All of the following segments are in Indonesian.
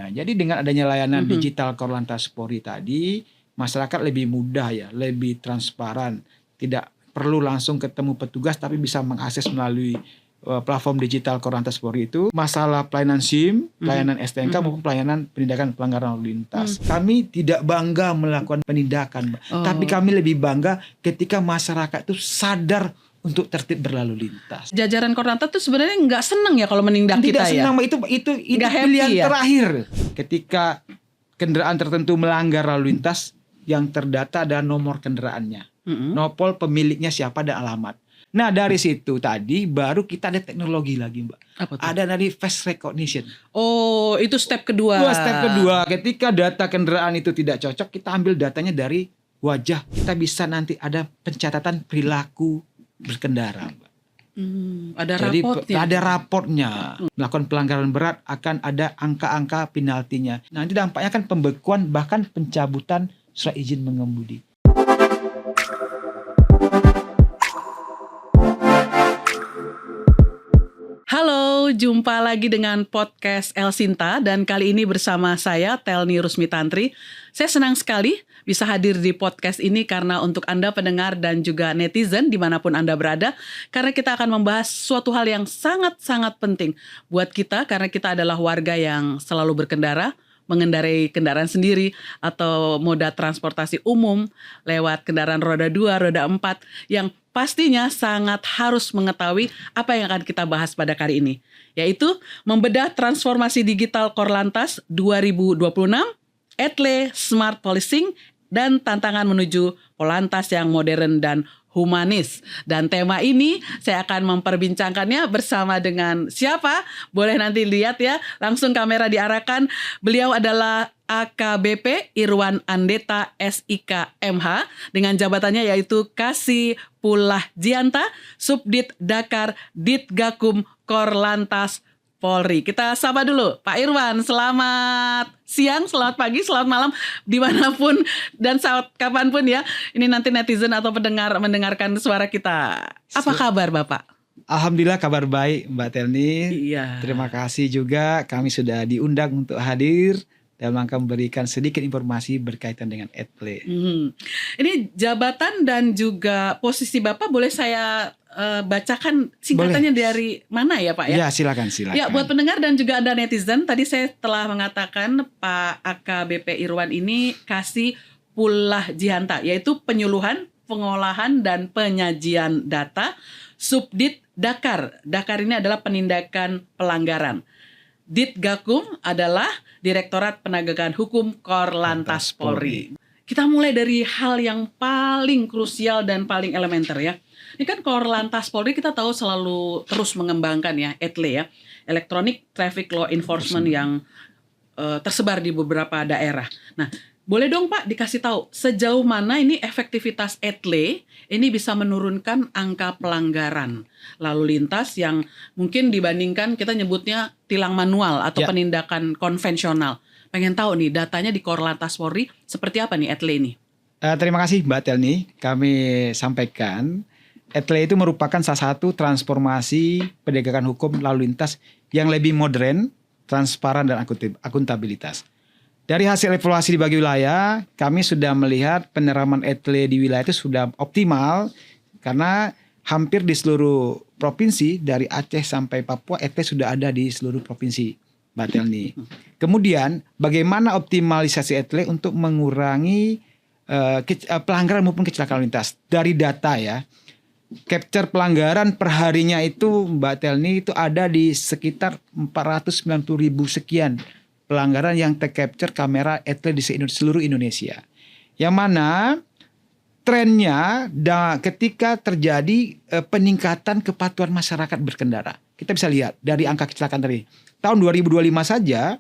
Nah, jadi dengan adanya layanan Mhm. digital Korlantas Polri tadi, masyarakat lebih mudah ya, lebih transparan, tidak perlu langsung ketemu petugas tapi bisa mengakses melalui platform digital Korlantas Polri itu. Masalah pelayanan SIM, pelayanan STNK maupun pelayanan penindakan pelanggaran lalu lintas. Kami tidak bangga melakukan penindakan, Mbak. Tapi kami lebih bangga ketika masyarakat itu sadar untuk tertib berlalu lintas. Jajaran Korlantas tuh sebenarnya nggak seneng ya kalau menindak Tidak kita ya. senang, Mbak. Itu Nggak happy pilihan ya? terakhir ketika kendaraan tertentu melanggar lalu lintas, yang terdata ada nomor kendaraannya, nopol pemiliknya siapa dan alamat. Nah, dari situ tadi baru kita ada teknologi lagi, Mbak. Apa tuh? Ada dari face recognition. Oh, itu step kedua. Step kedua, ketika data kendaraan itu tidak cocok, kita ambil datanya dari wajah. Kita bisa nanti ada pencatatan perilaku berkendara, Mbak. Ada Jadi raportnya. ada raportnya. Melakukan pelanggaran berat akan ada angka-angka penaltinya. Nanti dampaknya kan pembekuan bahkan pencabutan surat izin mengemudi. Halo, jumpa lagi dengan podcast El Sinta dan kali ini bersama saya Telni Rusmitantri. Saya senang sekali bisa hadir di podcast ini karena untuk Anda pendengar dan juga netizen dimanapun Anda berada, karena kita akan membahas suatu hal yang sangat-sangat penting buat kita karena kita adalah warga yang selalu berkendara, mengendarai kendaraan sendiri atau moda transportasi umum lewat kendaraan roda 2, roda 4 yang pastinya sangat harus mengetahui apa yang akan kita bahas pada kali ini, yaitu membedah transformasi digital Korlantas 2026, ETLE Smart Policing, dan tantangan menuju Polantas yang modern dan humanis. Dan tema ini saya akan memperbincangkannya bersama dengan siapa? Boleh nanti lihat ya, langsung kamera diarahkan. Beliau adalah AKBP Irwan Andeta SIK MH dengan jabatannya yaitu Kasih Pullah Jianta, Subdit Dakar Ditgakum Korlantas Polri. Kita sapa dulu Pak Irwan. Selamat siang, selamat pagi, selamat malam dimanapun dan saat kapanpun ya. Ini nanti netizen atau pendengar mendengarkan suara kita. Apa kabar Bapak? Alhamdulillah kabar baik, Mbak Telni. Iya. Terima kasih juga kami sudah diundang untuk hadir dalam rangka memberikan sedikit informasi berkaitan dengan ETLE. Ini jabatan dan juga posisi Bapak boleh saya bacakan singkatannya dari mana ya Pak ya? Ya, silakan. Ya, buat pendengar dan juga Anda netizen, tadi saya telah mengatakan Pak AKBP Irwan ini Kasih Pullah Jianta, yaitu penyuluhan, pengolahan dan penyajian data. Subdit Dakar. Dakar ini adalah penindakan pelanggaran. Ditgakum adalah Direktorat Penegakan Hukum Korlantas Polri. Kita mulai dari hal yang paling krusial dan paling elementer ya. Ini kan Korlantas Polri kita tahu selalu terus mengembangkan ya, ETLE ya, Electronic Traffic Law Enforcement yang tersebar di beberapa daerah. Nah, boleh dong Pak dikasih tahu sejauh mana ini efektivitas ETLE ini bisa menurunkan angka pelanggaran lalu lintas yang mungkin dibandingkan kita nyebutnya tilang manual atau penindakan konvensional. Pengen tahu nih datanya di Korlantas Polri seperti apa nih ETLE ini? Terima kasih Mbak Telni. Kami sampaikan ETLE itu merupakan salah satu transformasi penegakan hukum lalu lintas yang lebih modern, transparan dan akuntabilitas. Dari hasil evaluasi di berbagai wilayah, kami sudah melihat penerapan ETLE di wilayah itu sudah optimal karena hampir di seluruh provinsi dari Aceh sampai Papua ETLE sudah ada di seluruh provinsi, Mbak Telni. Kemudian bagaimana optimalisasi ETLE untuk mengurangi pelanggaran maupun kecelakaan lalu lintas. Dari data ya, capture pelanggaran perharinya itu Mbak Telni itu ada di sekitar 490.000 sekian pelanggaran yang tercapture kamera ETLE di seluruh Indonesia. Yang mana trennya ketika terjadi peningkatan kepatuhan masyarakat berkendara. Kita bisa lihat dari angka kecelakaan tadi. Tahun 2025 saja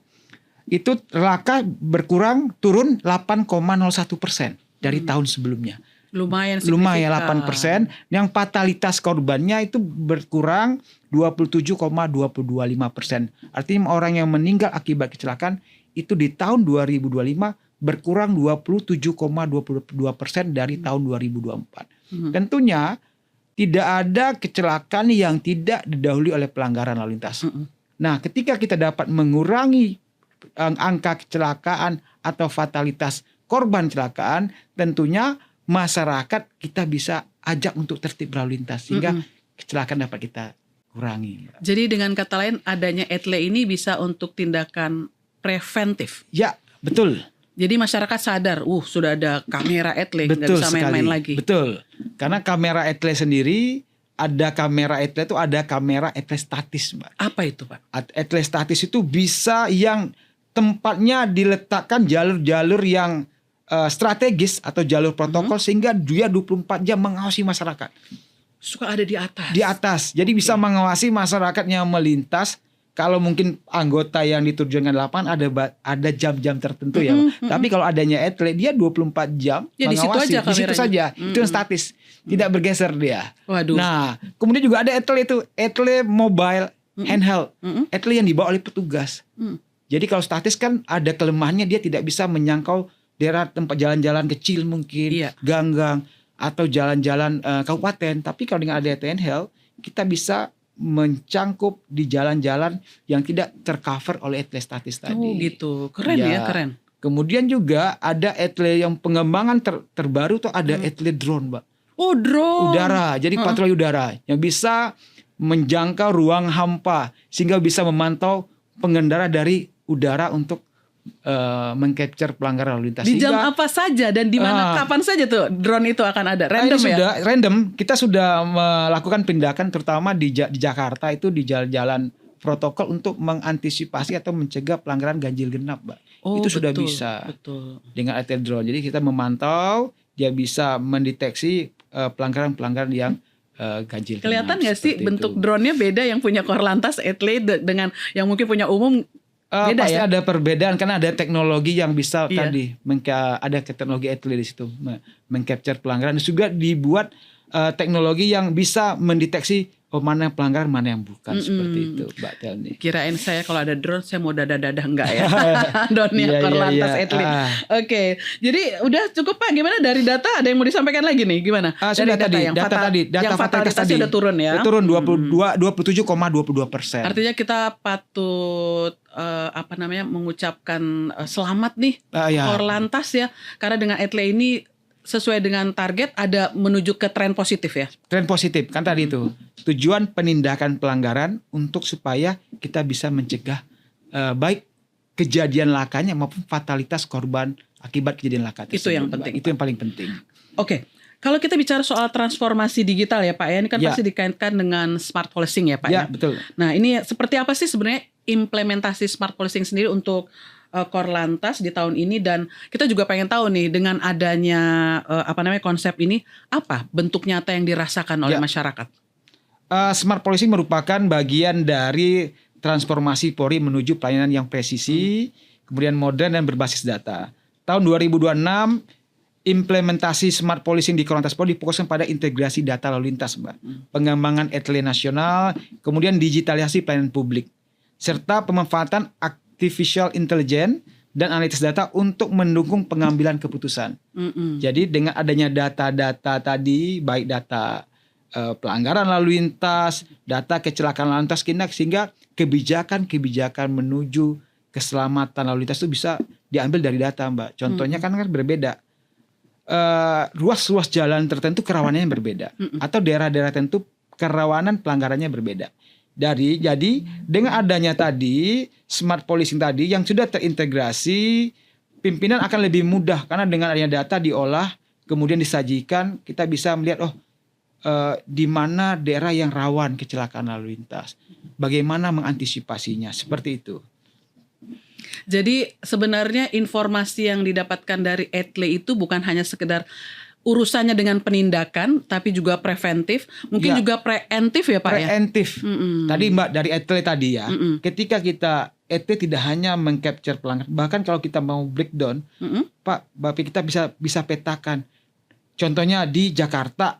itu laka berkurang turun 8,01% dari tahun sebelumnya. Lumayan 8%. Yang fatalitas korbannya itu berkurang 27,225%. Artinya orang yang meninggal akibat kecelakaan itu di tahun 2025 berkurang 27,22% dari tahun 2024. Tentunya tidak ada kecelakaan yang tidak didahului oleh pelanggaran lalu lintas. Nah, ketika kita dapat mengurangi angka kecelakaan atau fatalitas korban kecelakaan, tentunya masyarakat kita bisa ajak untuk tertib berlalu lintas sehingga kecelakaan dapat kita kurangi. Jadi dengan kata lain adanya etle ini bisa untuk tindakan preventif. Ya, betul. Jadi masyarakat sadar, sudah ada kamera etle, nggak Betul bisa main-main lagi. Betul. Karena kamera etle sendiri, ada kamera etle itu ada kamera etle statis, Mbak. Apa itu, Pak? Etle statis itu bisa yang tempatnya diletakkan jalur-jalur yang strategis atau jalur protokol sehingga dia 24 jam mengawasi masyarakat. Suka ada di atas. Di atas. Jadi bisa mengawasi masyarakat yang melintas. Kalau mungkin anggota yang diturunkan lapangan ada jam-jam tertentu ya. Tapi kalau adanya etle dia 24 jam ya, mengawasi. Di situ saja. Itu yang statis. Tidak bergeser dia. Waduh. Nah, kemudian juga ada etle itu. Etle mobile handheld. Etle yang dibawa oleh petugas. Jadi kalau statis kan ada kelemahannya, dia tidak bisa menyangkau daerah tempat jalan-jalan kecil mungkin. Gang-gang. Atau jalan-jalan kabupaten. Tapi kalau dengan ada etle handheld, kita bisa mencangkup di jalan-jalan yang tidak tercover oleh etle statis tadi. Oh gitu, keren ya, keren. Kemudian juga ada etle yang pengembangan terbaru tuh ada etle drone, Mbak. Oh, drone. Udara, jadi patroli udara yang bisa menjangkau ruang hampa sehingga bisa memantau pengendara dari udara untuk mengcapture pelanggaran lalu lintas. Di jam apa saja dan di mana kapan saja tuh drone itu akan ada? Random ya? Sudah random. Kita sudah melakukan tindakan terutama di Jakarta itu di jalan-jalan protokol untuk mengantisipasi atau mencegah pelanggaran ganjil genap, Mbak. Itu sudah bisa dengan etle drone. Jadi kita memantau, dia bisa mendeteksi pelanggaran-pelanggaran yang ganjil genap. Kelihatan nggak sih bentuk drone-nya beda yang punya Korlantas etle dengan yang mungkin punya umum? Beda pasti ya? ada perbedaan karena ada teknologi yang bisa tadi ada teknologi etle di situ mengcapture pelanggaran. Dan juga dibuat teknologi yang bisa mendeteksi mana yang pelanggaran, mana yang bukan seperti itu, Mbak Telni. Kirain saya kalau ada drone saya mau dadah-dadah enggak ya? Drone-nya Korlantas etle. Oke, jadi udah cukup Pak. Gimana dari data? Ada yang mau disampaikan lagi nih? Gimana? Sudah dari data fatalitas tadi udah turun ya? Turun 27,22%. Artinya kita patut mengucapkan selamat nih Korlantas ya, karena dengan etle ini sesuai dengan target ada menuju ke tren positif ya. Tren positif kan tadi itu tujuan penindakan pelanggaran untuk supaya kita bisa mencegah baik kejadian lakanya maupun fatalitas korban akibat kejadian laka tersebut. Itu yang penting. Itu yang paling penting. Oke. Kalau kita bicara soal transformasi digital ya Pak ya, ini kan pasti dikaitkan dengan smart policing ya Pak ya. Betul. Nah ini seperti apa sih sebenarnya implementasi smart policing sendiri untuk Korlantas di tahun ini, dan kita juga pengen tahu nih dengan adanya konsep ini apa bentuk nyata yang dirasakan oleh masyarakat? Smart policing merupakan bagian dari transformasi Polri menuju pelayanan yang presisi, kemudian modern dan berbasis data. Tahun 2026 implementasi smart policing di Korlantas Polri difokuskan pada integrasi data lalu lintas, Mbak. Pengembangan etle nasional, kemudian digitalisasi pelayanan publik, serta pemanfaatan artificial intelligence dan analisis data untuk mendukung pengambilan keputusan. Jadi dengan adanya data-data tadi, baik data pelanggaran lalu lintas, data kecelakaan lalu lintas, sehingga kebijakan-kebijakan menuju keselamatan lalu lintas itu bisa diambil dari data, Mbak. Contohnya kan berbeda. Ruas-ruas jalan tertentu kerawanannya berbeda, atau daerah-daerah tertentu kerawanan pelanggarannya berbeda. Jadi dengan adanya tadi smart policing tadi yang sudah terintegrasi, pimpinan akan lebih mudah karena dengan adanya data diolah kemudian disajikan, kita bisa melihat di mana daerah yang rawan kecelakaan lalu lintas, bagaimana mengantisipasinya, seperti itu. Jadi sebenarnya informasi yang didapatkan dari etle itu bukan hanya sekedar urusannya dengan penindakan, tapi juga preventif, mungkin juga preemptif ya Pak preemptif. ya? Tadi Mbak dari etle tadi ya, ketika kita etle tidak hanya mengcapture pelanggaran, bahkan kalau kita mau breakdown, Pak, Bapak kita bisa petakan. Contohnya di Jakarta,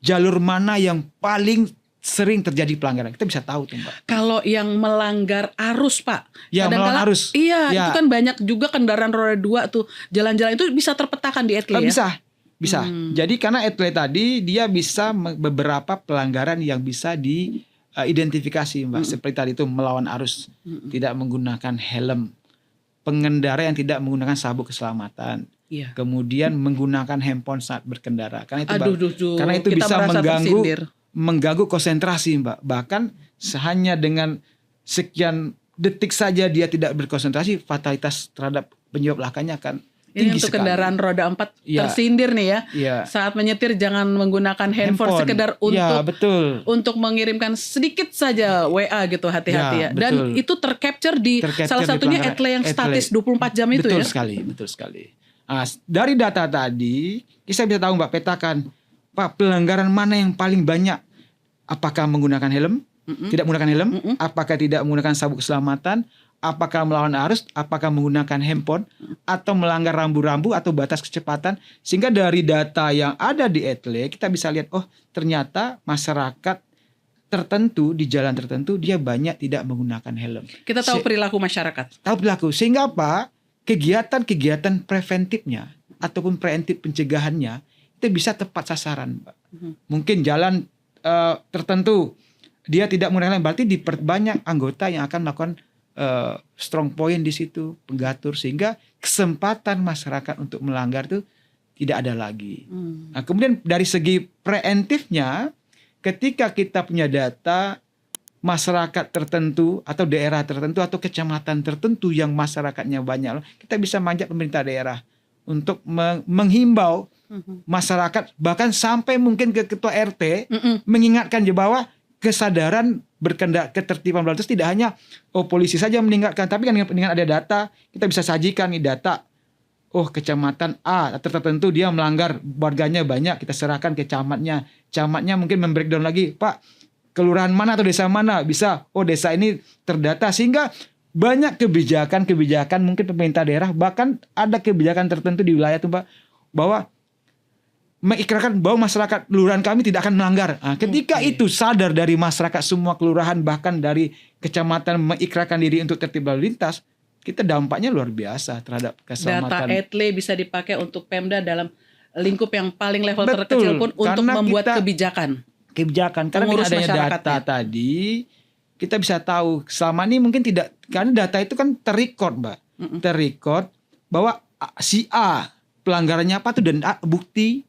jalur mana yang paling sering terjadi pelanggaran, kita bisa tahu tuh Mbak. Kalau yang melanggar arus Pak, ya melanggar arus, itu kan banyak juga kendaraan roda 2 tuh, jalan-jalan itu bisa terpetakan di etle ya? Bisa. Jadi karena etle tadi dia bisa beberapa pelanggaran yang bisa identifikasi Mbak, seperti tadi itu melawan arus, tidak menggunakan helm, pengendara yang tidak menggunakan sabuk keselamatan, Iya. kemudian menggunakan handphone saat berkendara, karena itu karena itu kita bisa merasa tersindir. mengganggu konsentrasi Mbak. Bahkan hanya dengan sekian detik saja dia tidak berkonsentrasi, fatalitas terhadap penyebab lakanya akan Ini tinggi untuk sekali. kendaraan roda 4 Iya. tersindir nih ya. Iya. Saat menyetir jangan menggunakan handphone sekedar Ya, untuk betul. mengirimkan sedikit saja WA gitu, hati-hati ya. Ya, Dan betul. itu tercapture di Tercapture salah di satunya pelanggaran Etle yang statis Etle. 24 jam itu Betul ya. sekali, betul sekali. Dari data tadi, kita bisa tahu Mbak, petakan Pak, pelanggaran mana yang paling banyak? Apakah menggunakan helm? Tidak menggunakan helm? Apakah tidak menggunakan sabuk keselamatan? Apakah melawan arus? Apakah menggunakan handphone? Atau melanggar rambu-rambu atau batas kecepatan? Sehingga dari data yang ada di Etle, kita bisa lihat, oh ternyata masyarakat tertentu di jalan tertentu dia banyak tidak menggunakan helm. Kita tahu perilaku masyarakat. Tahu perilaku, sehingga apa? Kegiatan-kegiatan preventifnya ataupun preventif pencegahannya itu bisa tepat sasaran, Mbak. Mungkin jalan tertentu dia tidak menggunakan helm, berarti diperbanyak anggota yang akan melakukan strong point di situ, penggatur, sehingga kesempatan masyarakat untuk melanggar itu tidak ada lagi. Nah, kemudian dari segi preventifnya, ketika kita punya data masyarakat tertentu atau daerah tertentu atau kecamatan tertentu yang masyarakatnya banyak, kita bisa mengajak pemerintah daerah untuk menghimbau masyarakat, bahkan sampai mungkin ke ketua RT, mengingatkan bahwa kesadaran ketertiban berlalu lintas tidak hanya polisi saja meningkatkan, tapi kan dengan ada data kita bisa sajikan nih data. Oh, kecamatan A tertentu dia melanggar, warganya banyak, kita serahkan ke camatnya. Camatnya mungkin membreakdown lagi, Pak, kelurahan mana atau desa mana bisa, oh desa ini terdata, sehingga banyak kebijakan mungkin pemerintah daerah, bahkan ada kebijakan tertentu di wilayah itu Pak, bahwa mengikrarkan bahwa masyarakat kelurahan kami tidak akan melanggar. Nah, ketika itu sadar dari masyarakat semua kelurahan, bahkan dari kecamatan mengikrarkan diri untuk tertib lalu lintas, kita dampaknya luar biasa terhadap keselamatan. Data Etle bisa dipakai untuk Pemda dalam lingkup yang paling level Betul, terkecil pun untuk karena membuat kita- kebijakan. Karena dengan adanya masyarakatnya. data tadi, kita bisa tahu selama ini mungkin tidak, karena data itu kan terrecord Mbak, terrecord bahwa si A pelanggarannya apa tuh, dan bukti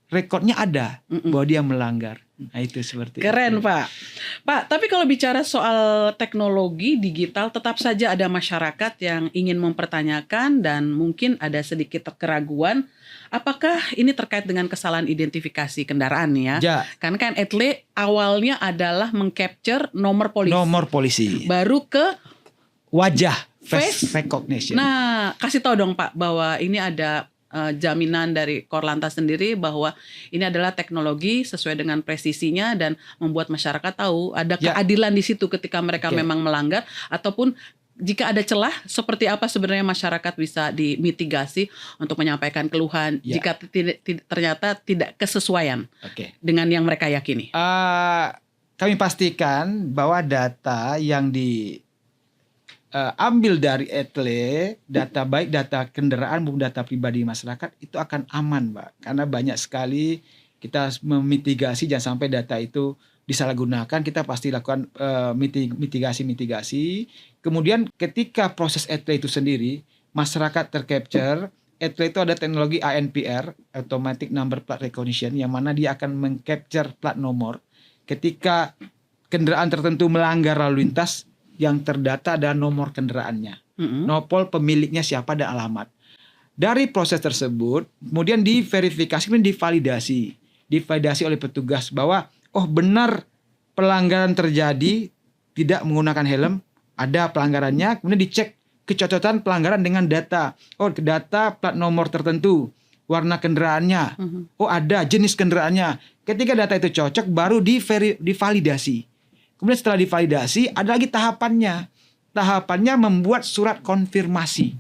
rekodnya ada bahwa dia melanggar. Nah, itu seperti Keren itu. Pak, tapi kalau bicara soal teknologi digital, tetap saja ada masyarakat yang ingin mempertanyakan dan mungkin ada sedikit keraguan. Apakah ini terkait dengan kesalahan identifikasi kendaraan nih ya? Ja, Karena kan Etle awalnya adalah mengcapture nomor polisi. nomor polisi, Baru ke wajah, Face. face recognition. Nah, kasih tahu dong Pak bahwa ini ada jaminan dari Korlantas sendiri bahwa ini adalah teknologi sesuai dengan presisinya dan membuat masyarakat tahu ada Ya. keadilan di situ ketika mereka Oke. memang melanggar, ataupun jika ada celah seperti apa sebenarnya masyarakat bisa dimitigasi untuk menyampaikan keluhan Ya. jika ternyata tidak kesesuaian Oke. dengan yang mereka yakini. Kami pastikan bahwa data yang diambil dari Etle, data baik data kendaraan maupun data pribadi masyarakat itu akan aman, Mbak. Karena banyak sekali kita memitigasi jangan sampai data itu disalahgunakan. Kita pasti lakukan mitigasi. Kemudian ketika proses Etle itu sendiri, masyarakat tercapture. Etle itu ada teknologi ANPR, Automatic Number Plate Recognition, yang mana dia akan mengcapture plat nomor ketika kendaraan tertentu melanggar lalu lintas, yang terdata ada nomor kendaraannya, nopol pemiliknya siapa dan alamat. Dari proses tersebut kemudian diverifikasi, kemudian divalidasi oleh petugas bahwa oh benar pelanggaran terjadi, tidak menggunakan helm, ada pelanggarannya, kemudian dicek kecocokan pelanggaran dengan data. Oh, data plat nomor tertentu, warna kendaraannya, oh ada jenis kendaraannya. Ketika data itu cocok baru divalidasi. Kemudian setelah divalidasi ada lagi tahapannya. Tahapannya membuat surat konfirmasi.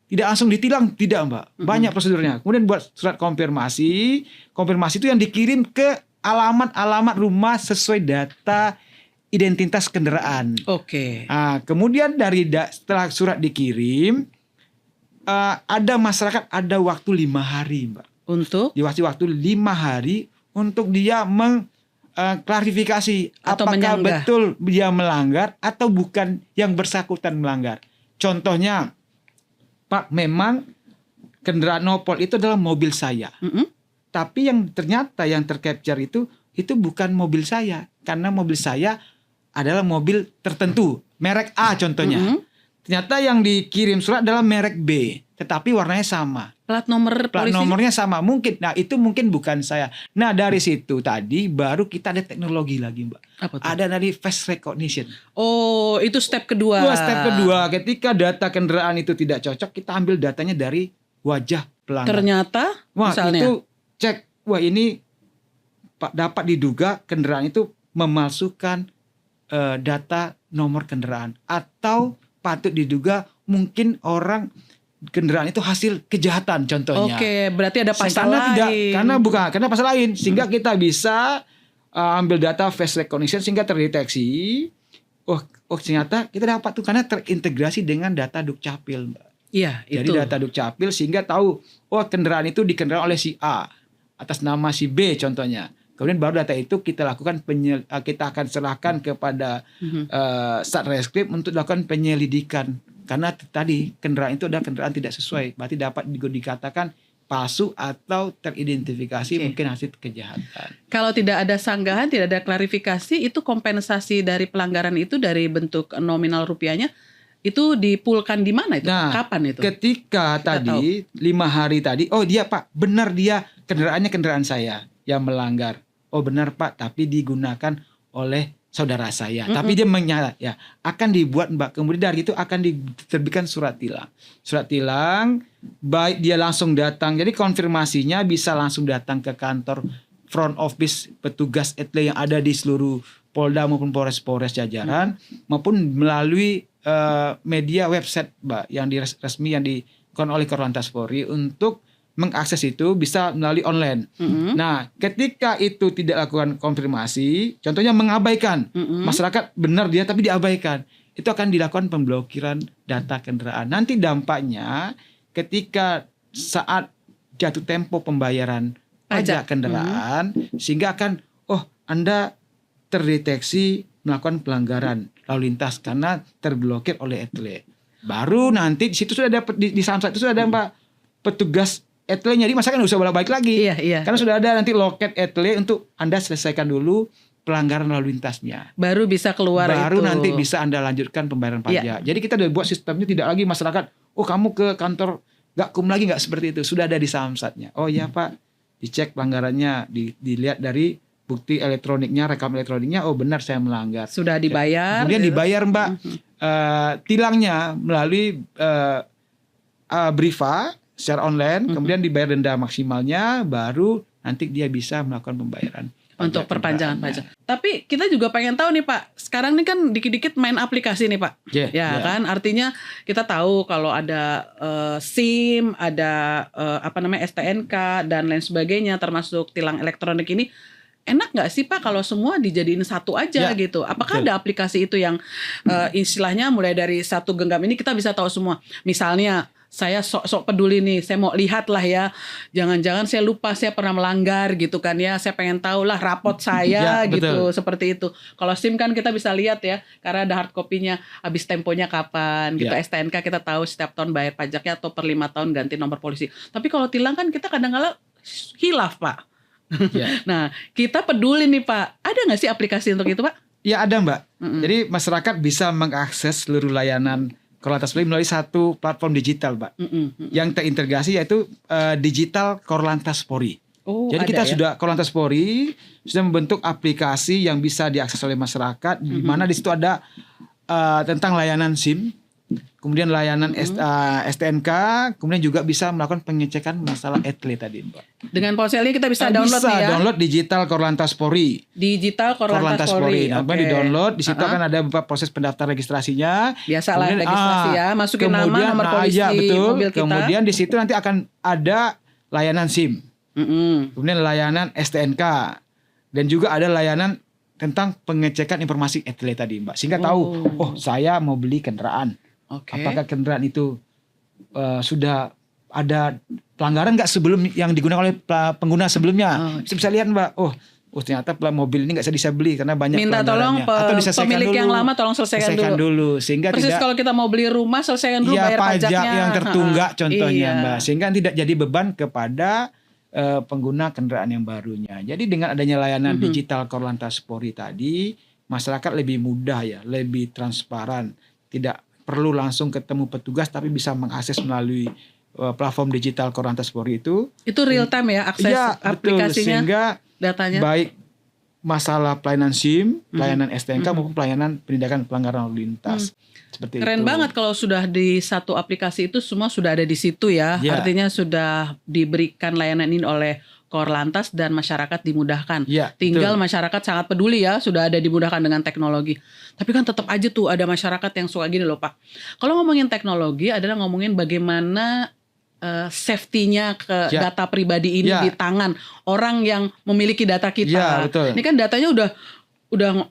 Tidak langsung ditilang, tidak Mbak. Banyak prosedurnya. Kemudian buat surat konfirmasi. Konfirmasi itu yang dikirim ke alamat-alamat rumah sesuai data identitas kendaraan. Oke. Nah, kemudian setelah surat dikirim, ada masyarakat ada waktu 5 hari Mbak. Untuk Dikasih waktu 5 hari untuk dia klarifikasi Atau apakah menyanggah. betul dia melanggar atau bukan yang bersangkutan melanggar. Contohnya, Pak, memang kendaraan nopol itu adalah mobil saya. Tapi yang ternyata yang tercapture itu bukan mobil saya, karena mobil saya adalah mobil tertentu, merek A contohnya. Ternyata yang dikirim surat adalah merek B, tetapi warnanya sama. Plat nomor Plat polisi. nomornya sama, mungkin. Nah, itu mungkin bukan saya. Nah, dari situ tadi baru kita ada teknologi lagi, Mbak. Apa tuh? Ada dari face recognition. Oh, itu step kedua. Step kedua, ketika data kendaraan itu tidak cocok, kita ambil datanya dari wajah pelanggan. Ternyata, Wah, misalnya. itu cek. Wah, ini Pak dapat diduga kendaraan itu memalsukan data nomor kendaraan, atau patut diduga mungkin kendaraan itu hasil kejahatan contohnya. Oke, berarti ada pasal lain. Karena pasal lain, sehingga kita bisa ambil data face recognition sehingga terdeteksi. Oh ternyata kita dapat tuh karena terintegrasi dengan data Dukcapil, Mbak. Iya, Jadi itu. data Dukcapil sehingga tahu, kendaraan itu dikendarai oleh si A atas nama si B contohnya. Kemudian baru data itu kita lakukan kita akan serahkan kepada Satreskrim untuk lakukan penyelidikan. Karena tadi kendaraan itu adalah kendaraan tidak sesuai, berarti dapat dikatakan palsu atau teridentifikasi mungkin hasil kejahatan. Kalau tidak ada sanggahan, tidak ada klarifikasi, itu kompensasi dari pelanggaran itu dari bentuk nominal rupiahnya itu dipulkan di mana itu? Nah, kapan itu? Ketika tadi 5 hari tadi, dia Pak, benar dia kendaraannya kendaraan saya yang melanggar. Oh benar Pak, tapi digunakan oleh saudara saya. Tapi dia menyala, ya akan dibuat Mbak. Kemudian dari itu akan diterbitkan surat tilang. Surat tilang, baik dia langsung datang. Jadi konfirmasinya bisa langsung datang ke kantor front office petugas etle yang ada di seluruh Polda maupun Polres jajaran, maupun melalui media website Mbak yang resmi yang dikon oleh Korlantas Polri. Untuk mengakses itu bisa melalui online. Nah, ketika itu tidak lakukan konfirmasi, contohnya mengabaikan, masyarakat benar dia tapi diabaikan, itu akan dilakukan pemblokiran data kendaraan. Nanti dampaknya ketika saat jatuh tempo pembayaran pajak kendaraan, sehingga akan Anda terdeteksi melakukan pelanggaran lalu lintas karena terblokir oleh etle. Baru nanti di situ sudah ada di Samsat itu sudah ada Mbak petugas etle-nya, jadi masyarakat nggak usah bolak-balik lagi. Iya. Karena sudah ada nanti loket etle untuk Anda selesaikan dulu pelanggaran lalu lintasnya. Baru bisa keluar Baru itu. nanti bisa Anda lanjutkan pembayaran pajak. Jadi kita udah buat sistemnya tidak lagi masyarakat, kamu ke kantor Gakum lagi, nggak seperti itu. Sudah ada di Samsatnya. Oh iya Pak, dicek pelanggarannya, dilihat dari bukti elektroniknya, rekam elektroniknya, benar saya melanggar. Sudah dibayar. Kemudian dibayar Mbak tilangnya melalui Briva secara online, kemudian dibayar denda maksimalnya, baru nanti dia bisa melakukan pembayaran untuk perpanjangan pajak. Tapi kita juga pengen tahu nih Pak, sekarang ini kan dikit-dikit main aplikasi nih Pak. Kan, artinya kita tahu kalau ada SIM, ada STNK dan lain sebagainya, termasuk tilang elektronik ini. Enak nggak sih Pak kalau semua dijadiin satu aja gitu? Apakah ada aplikasi itu yang istilahnya mulai dari satu genggam ini kita bisa tahu semua? Misalnya saya sok peduli nih, saya mau lihat lah ya, jangan-jangan saya lupa saya pernah melanggar gitu kan ya, saya pengen tahu lah rapot saya gitu, seperti itu. Kalau SIM kan kita bisa lihat ya, karena ada hard copy-nya, habis temponya kapan gitu. STNK kita tahu setiap tahun bayar pajaknya atau per 5 tahun ganti nomor polisi. Tapi kalau tilang kan kita kadang-kadang hilaf Pak. Nah, kita peduli nih Pak. Ada nggak sih aplikasi untuk itu Pak? Ya ada Mbak. Jadi masyarakat bisa mengakses seluruh layanan Korlantas Polri melalui satu platform digital Mbak. Yang terintegrasi yaitu Digital Korlantas Polri. Jadi kita sudah Korlantas Polri sudah membentuk aplikasi yang bisa diakses oleh masyarakat, di mana di situ ada tentang layanan SIM, kemudian layanan STNK, kemudian juga bisa melakukan pengecekan masalah etle tadi Mbak. Dengan ponsel ini kita bisa download nih ya. Download Digital Korlantas Polri. Digital Korlantas Polri. Nah, di download, di situ akan ada beberapa proses pendaftar registrasinya. Biasalah registrasi ya, masukin nama, nomor polisi, mobil kita. Kemudian di situ nanti akan ada layanan SIM. Kemudian layanan STNK. Dan juga ada layanan tentang pengecekan informasi etle tadi Mbak. Sehingga tahu, saya mau beli kendaraan. Apakah kendaraan itu sudah ada pelanggaran nggak sebelum yang digunakan oleh pengguna sebelumnya? Bisa lihat Mbak, ternyata plat mobil ini nggak bisa beli karena banyak minta tolong pelanggarannya. Atau diselesaikan pemilik dulu, yang lama tolong selesaikan dulu. Sehingga persis tidak kalau kita mau beli rumah selesaikan dulu ya, bayar pajak pajaknya yang tertunggak contohnya Iya. Mbak, sehingga tidak jadi beban kepada pengguna kendaraan yang barunya. Jadi dengan adanya layanan digital Korlantas Polri tadi, masyarakat lebih mudah ya, lebih transparan, tidak perlu langsung ketemu petugas tapi bisa mengakses melalui platform digital Korlantas Polri itu real time ya akses ya, aplikasinya, betul. Sehingga datanya. baik masalah pelayanan SIM, pelayanan STNK maupun pelayanan penindakan pelanggaran lalu lintas. Seperti Keren itu. banget kalau sudah di satu aplikasi itu semua sudah ada di situ ya. Ya. Artinya sudah diberikan layanan ini oleh Korlantas dan masyarakat dimudahkan. Ya, Tinggal betul. masyarakat sangat peduli ya, sudah ada dimudahkan dengan teknologi. Tapi kan tetap aja tuh ada masyarakat yang suka gini loh Pak. Kalau ngomongin teknologi adalah ngomongin bagaimana safety-nya ke Ya. data pribadi ini Ya. di tangan orang yang memiliki data kita. Ya, betul. Ini kan datanya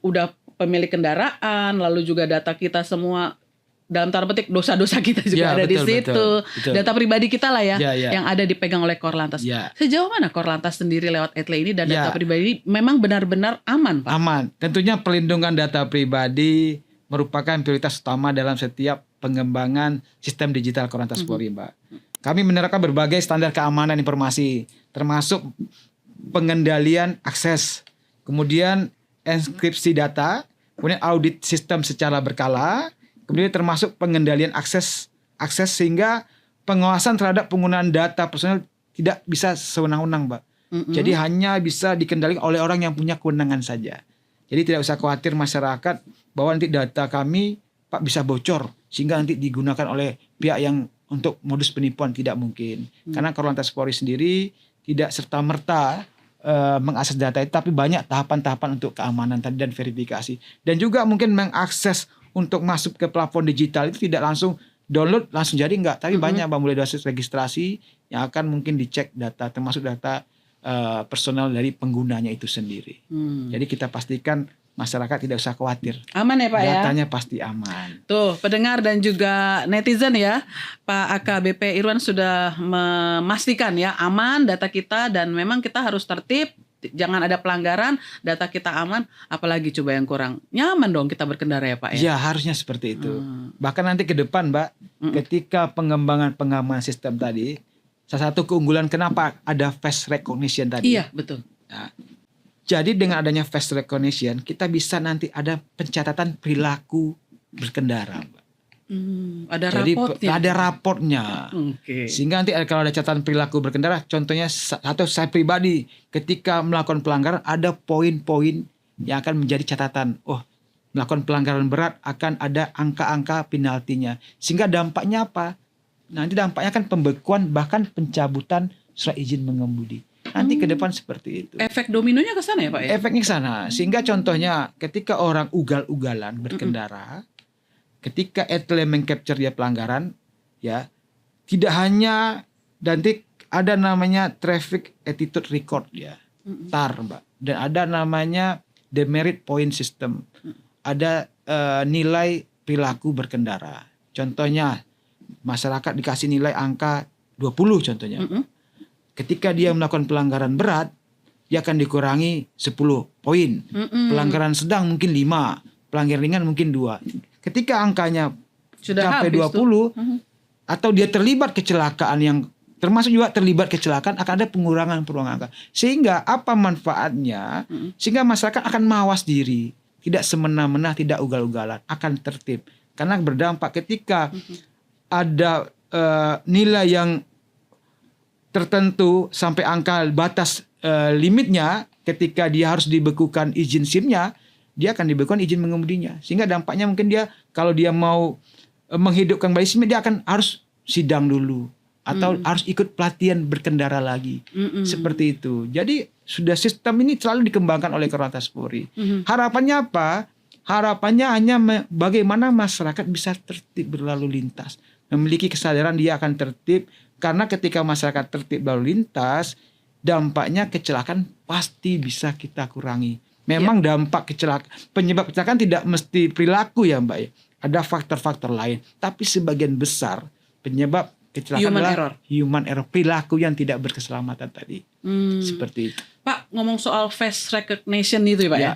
udah pemilik kendaraan, lalu juga data kita semua dalam tanda petik dosa-dosa kita juga Ya, ada di betul, situ. betul. Data pribadi kita lah ya, Ya, ya. yang ada dipegang oleh Korlantas. Ya. Sejauh mana Korlantas sendiri lewat Etle ini dan Ya. data pribadi ini memang benar-benar aman, Pak? Aman. Tentunya perlindungan data pribadi merupakan prioritas utama dalam setiap pengembangan sistem digital Korlantas Polri, Mbak. Kami menerapkan berbagai standar keamanan informasi, termasuk pengendalian akses, kemudian enkripsi data, kemudian audit sistem secara berkala, kemudian termasuk pengendalian akses sehingga pengawasan terhadap penggunaan data personal tidak bisa sewenang-wenang, Mbak. Jadi hanya bisa dikendalikan oleh orang yang punya kewenangan saja. Jadi tidak usah khawatir masyarakat bahwa nanti data kami Pak bisa bocor sehingga nanti digunakan oleh pihak yang untuk modus penipuan, tidak mungkin. Karena Korlantas Polri sendiri tidak serta-merta mengakses data itu, tapi banyak tahapan-tahapan untuk keamanan tadi dan verifikasi. Dan juga mungkin mengakses untuk masuk ke platform digital itu tidak langsung download langsung jadi enggak, tapi banyak mulai dari registrasi yang akan mungkin dicek data, termasuk data personal dari penggunanya itu sendiri. Jadi kita pastikan masyarakat tidak usah khawatir. Aman ya Pak ya? Datanya pasti aman. Tuh, pendengar dan juga netizen ya, Pak AKBP Irwan sudah memastikan ya aman data kita dan memang kita harus tertib, jangan ada pelanggaran, data kita aman, apalagi coba yang kurang. Nyaman dong kita berkendara ya Pak ya? Ya harusnya seperti itu. Bahkan nanti ke depan Mbak, ketika pengembangan pengamanan sistem tadi, salah satu keunggulan kenapa ada face recognition tadi. Iya, betul. Nah, jadi dengan adanya face recognition, kita bisa nanti ada pencatatan perilaku berkendara, Mbak. Ada Jadi raportnya. ada raportnya. Oke. Sehingga nanti kalau ada catatan perilaku berkendara, contohnya atau saya pribadi ketika melakukan pelanggaran ada poin-poin yang akan menjadi catatan. Oh, melakukan pelanggaran berat akan ada angka-angka penaltinya. Sehingga dampaknya apa? Nanti dampaknya kan pembekuan bahkan pencabutan surat izin mengemudi. Nanti ke depan seperti itu. Efek dominonya ke sana ya Pak ya? Efeknya ke sana. Sehingga contohnya ketika orang ugal-ugalan berkendara, ketika etle mengcapture dia pelanggaran, ya tidak hanya nanti ada namanya traffic attitude record ya, TAR Mbak, dan ada namanya demerit point system, ada nilai perilaku berkendara. Contohnya masyarakat dikasih nilai angka 20 contohnya. Ketika dia melakukan pelanggaran berat, dia akan dikurangi 10 poin. Pelanggaran sedang mungkin 5, pelanggaran ringan mungkin 2. Ketika angkanya Sudah sampai habis 20 atau dia terlibat kecelakaan yang termasuk juga terlibat kecelakaan, akan ada pengurangan angka. Sehingga apa manfaatnya? Sehingga masyarakat akan mawas diri, tidak semena-mena, tidak ugal-ugalan, akan tertib. Karena berdampak ketika ada nilai yang tertentu sampai angka batas limitnya, ketika dia harus dibekukan izin SIM-nya, dia akan dibekukan izin mengemudinya. Sehingga dampaknya mungkin dia kalau dia mau menghidupkan kembali SIM-nya, dia akan harus sidang dulu atau harus ikut pelatihan berkendara lagi. Seperti itu. Jadi sudah sistem ini selalu dikembangkan oleh Korlantas Polri. Harapannya apa? Harapannya hanya bagaimana masyarakat bisa tertib berlalu lintas. Memiliki kesadaran dia akan tertib. Karena ketika masyarakat tertib lalu lintas, dampaknya kecelakaan pasti bisa kita kurangi. Memang dampak penyebab kecelakaan tidak mesti perilaku ya Mbak ya. Ada faktor-faktor lain. Tapi sebagian besar penyebab kecelakaan adalah human error, perilaku yang tidak berkeselamatan tadi. Seperti itu. Pak, ngomong soal face recognition itu ya Pak ya.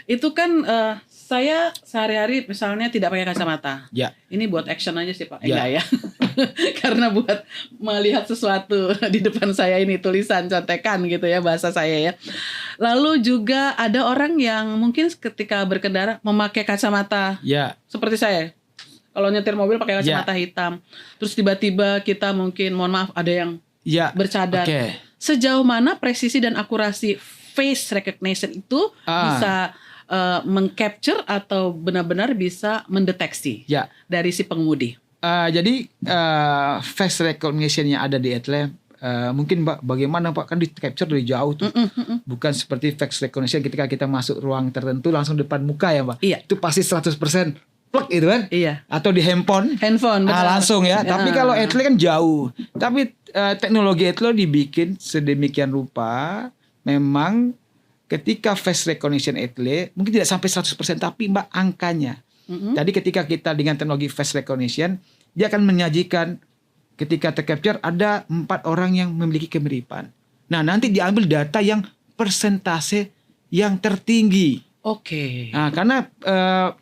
Itu kan saya sehari-hari misalnya tidak pakai kacamata. Ya. Ini buat action aja sih Pak. Ya. Enggak ya. Karena buat melihat sesuatu di depan saya ini tulisan contekan gitu ya bahasa saya ya. Lalu juga ada orang yang mungkin ketika berkendara memakai kacamata. Ya. Seperti saya. Kalau nyetir mobil pakai kacamata hitam. Terus tiba-tiba kita mungkin mohon maaf ada yang bercadar. Okay. Sejauh mana presisi dan akurasi face recognition itu bisa meng-capture atau benar-benar bisa mendeteksi dari si pengemudi? Jadi face recognition yang ada di Etle mungkin Mbak bagaimana Pak, kan di capture dari jauh tuh. Bukan seperti face recognition ketika kita masuk ruang tertentu langsung depan muka ya Mbak. Iya. Itu pasti 100% plug itu kan. Iya. Atau di handphone betul. langsung ya. Tapi kalau Etle kan jauh. Tapi teknologi Etle dibikin sedemikian rupa memang ketika face recognition Etle mungkin tidak sampai 100% tapi Mbak angkanya. Jadi ketika kita dengan teknologi face recognition dia akan menyajikan ketika tercapture ada 4 orang yang memiliki kemiripan. Nah nanti diambil data yang persentase yang tertinggi. Oke. Nah, karena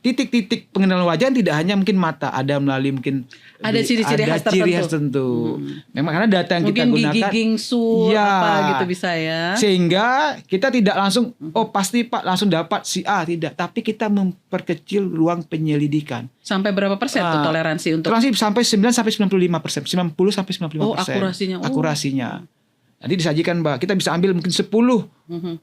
titik-titik pengenalan wajah tidak hanya mungkin mata, ada melalui mungkin ada ciri-ciri khas tertentu. Memang karena data yang mungkin kita gunakan gigi gingsul apa gitu bisa ya. Sehingga kita tidak langsung pasti Pak langsung dapat si A, tidak, tapi kita memperkecil ruang penyelidikan. Sampai berapa persen tuh toleransi untuk? Toleransi sampai 9 sampai 95%, 90 sampai 95%. Oh, akurasinya. Akurasinya. Nanti disajikan Mbak, kita bisa ambil mungkin 10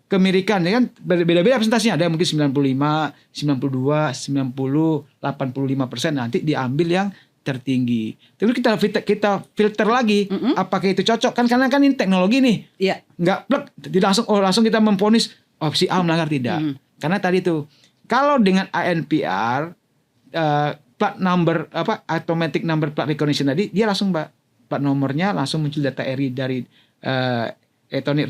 kemirikan ya kan, beda-beda presentasinya, ada mungkin 95, 92, 90, 85%, nanti diambil yang tertinggi. Terus kita filter lagi apakah itu cocok kan, karena kan ini teknologi nih. Iya. Nggak plek, tidak langsung kita memvonis si A melanggar, tidak. Karena tadi tuh kalau dengan ANPR plat number automatic number plate recognition tadi, dia langsung Mbak plat nomornya langsung muncul data ERI dari elektronik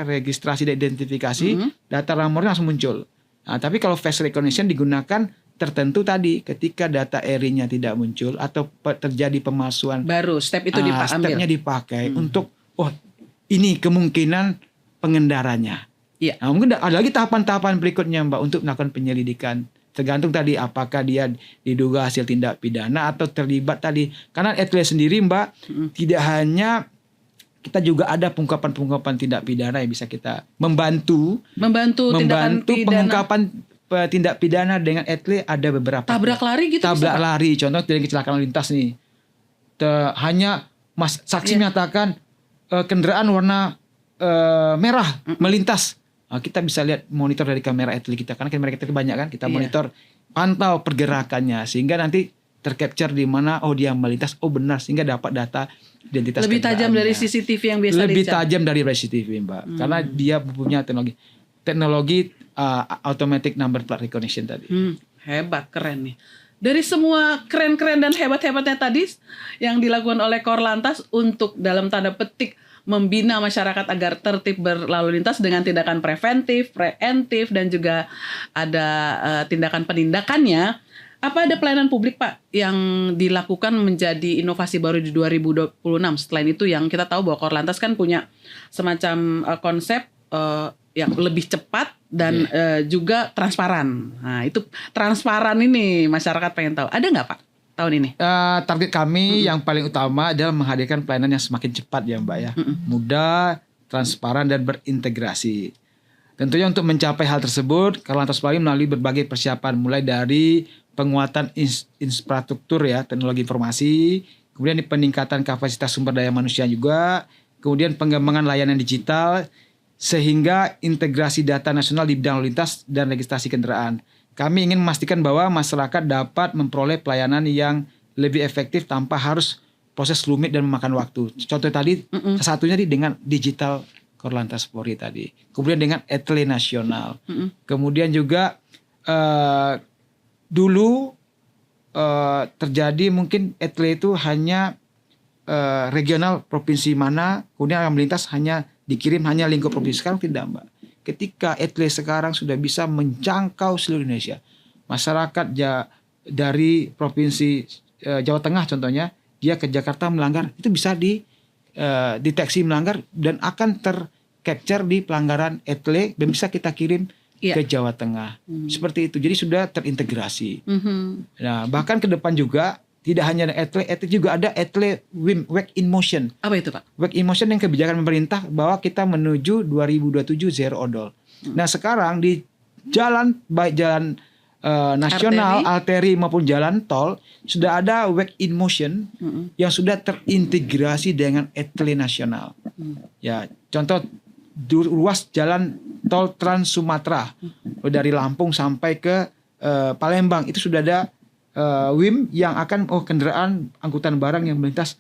registrasi dan identifikasi, data nomornya langsung muncul. Nah, tapi kalau face recognition digunakan tertentu tadi, ketika data ERI-nya tidak muncul atau terjadi pemalsuan, baru step itu diambil. Stepnya dipakai untuk ini kemungkinan pengendaranya. Iya. Nah, mungkin ada lagi tahapan-tahapan berikutnya Mbak untuk melakukan penyelidikan. Tergantung tadi apakah dia diduga hasil tindak pidana atau terlibat tadi. Karena Etle sendiri Mbak tidak hanya, kita juga ada pengungkapan tindak pidana yang bisa kita membantu pengungkapan tindak pidana dengan Etle. Ada beberapa tabrak lari gitu. Tabrak lari, contoh dari kecelakaan lalu lintas nih. Hanya saksi menyatakan kendaraan warna merah melintas. Kita bisa lihat monitor dari kamera Etle kita, karena kamera kita kebanyakan kita monitor, pantau pergerakannya sehingga nanti tercapture di mana dia melintas, benar, sehingga dapat data identitas. Lebih tajam dari CCTV yang biasa lebih tajam dari CCTV Mbak, karena dia punya teknologi automatic number plate recognition tadi. Hebat, keren nih. Dari semua keren-keren dan hebat-hebatnya tadi yang dilakukan oleh Korlantas untuk dalam tanda petik membina masyarakat agar tertib berlalu lintas dengan tindakan preventif, preemptif, dan juga ada tindakan penindakannya. Apa ada pelayanan publik Pak yang dilakukan menjadi inovasi baru di 2026? Selain itu yang kita tahu bahwa Korlantas kan punya semacam konsep yang lebih cepat dan juga transparan. Nah itu transparan ini masyarakat pengen tahu. Ada nggak Pak tahun ini? Target kami yang paling utama adalah menghadirkan pelayanan yang semakin cepat ya Mbak ya. Mudah, transparan, dan berintegrasi. Tentunya untuk mencapai hal tersebut, Korlantas Polri melalui berbagai persiapan, mulai dari penguatan infrastruktur ya, teknologi informasi, kemudian peningkatan kapasitas sumber daya manusia juga, kemudian pengembangan layanan digital, sehingga integrasi data nasional di bidang lalu lintas dan registrasi kendaraan. Kami ingin memastikan bahwa masyarakat dapat memperoleh pelayanan yang lebih efektif tanpa harus proses rumit dan memakan waktu. Contoh tadi, salah satunya dengan digital Korlantas Polri tadi. Kemudian dengan Etle nasional. Kemudian juga dulu terjadi mungkin Etle itu hanya regional provinsi mana, kemudian yang melintas hanya dikirim hanya lingkup provinsi. Sekarang tidak Mbak. Ketika Etle sekarang sudah bisa menjangkau seluruh Indonesia, masyarakat dari provinsi Jawa Tengah contohnya, dia ke Jakarta melanggar, itu bisa dideteksi melanggar dan akan tercapture di pelanggaran etle dan bisa kita kirim Iya. ke Jawa Tengah. Seperti itu. Jadi sudah terintegrasi. Mhm. Nah, bahkan ke depan juga tidak hanya ada etle juga ada etle WIM, Wake in Motion. Apa itu Pak? Wake in Motion yang kebijakan pemerintah bahwa kita menuju 2027 zero odol. Nah, sekarang di jalan baik jalan nasional, arteri maupun jalan tol sudah ada Wake in Motion yang sudah terintegrasi dengan etle nasional. Ya, contoh ruas jalan tol Trans Sumatera dari Lampung sampai ke Palembang itu sudah ada WIM yang akan kendaraan angkutan barang yang melintas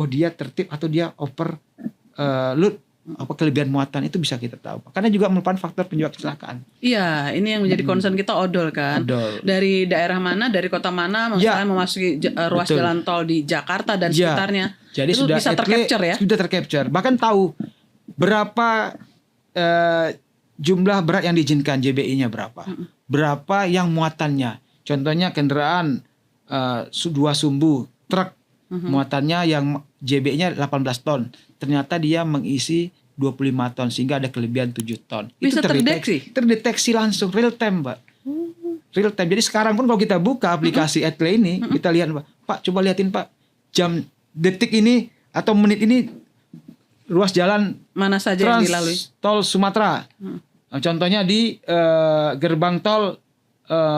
dia tertib atau dia overload apa kelebihan muatan itu bisa kita tahu karena juga merupakan faktor penyebab kecelakaan. Iya, ini yang menjadi concern kita odol kan. Odol. Dari daerah mana, dari kota mana, misalnya memasuki ruas Betul. jalan tol di Jakarta dan sekitarnya. Jadi itu sudah bisa tercapture ya. Sudah tercapture. Bahkan tahu berapa jumlah berat yang diizinkan JBI-nya berapa. Berapa yang muatannya. Contohnya kendaraan 2 sumbu truk muatannya yang JBI-nya 18 ton. Ternyata dia mengisi 25 ton sehingga ada kelebihan 7 ton. Bisa itu terdeteksi langsung real time, Mbak. Real time. Jadi sekarang pun kalau kita buka aplikasi etle ini, kita lihat, Pak, coba liatin Pak, jam detik ini atau menit ini ruas jalan mana saja yang dilalui. Tol Sumatera. Contohnya di gerbang tol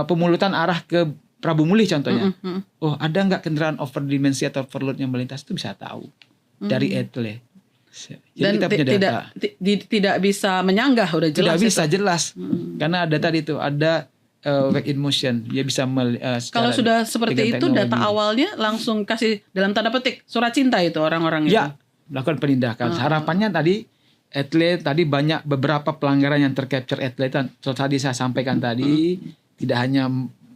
Pemulutan arah ke Prabu Mulih contohnya. Ada nggak kendaraan overdimensi atau overload yang melintas, itu bisa tahu dari etle. Jadi dan kita punya data. Tidak bisa menyanggah, udah jelas. Tidak bisa jelas. Karena ada tadi itu ada Wake in Motion. Dia bisa kalau sudah seperti itu data awalnya langsung kasih dalam tanda petik surat cinta itu orang-orang itu. Ya, melakukan penindakan. Harapannya tadi etle tadi banyak beberapa pelanggaran yang tercapture etle tadi saya sampaikan tadi, tidak hanya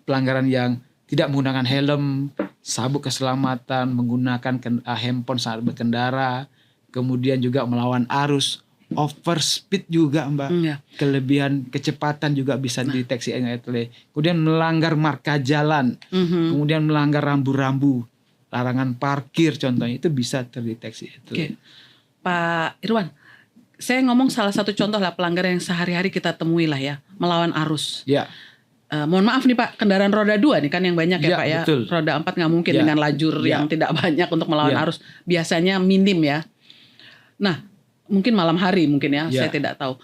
pelanggaran yang tidak menggunakan helm, sabuk keselamatan, menggunakan handphone saat berkendara, kemudian juga melawan arus, overspeed juga Mbak, kelebihan kecepatan juga bisa dideteksi dengan etle. Kemudian melanggar marka jalan, kemudian melanggar rambu-rambu, larangan parkir contohnya itu bisa terdeteksi etle. Pak Irwan, saya ngomong salah satu contoh lah pelanggaran yang sehari-hari kita temui lah ya, melawan arus. Ya. Mohon maaf nih Pak, kendaraan roda 2 nih kan yang banyak ya Pak ya. Betul. Roda 4 nggak mungkin dengan lajur yang tidak banyak untuk melawan arus. Biasanya minim ya. Nah, mungkin malam hari mungkin ya, saya tidak tahu.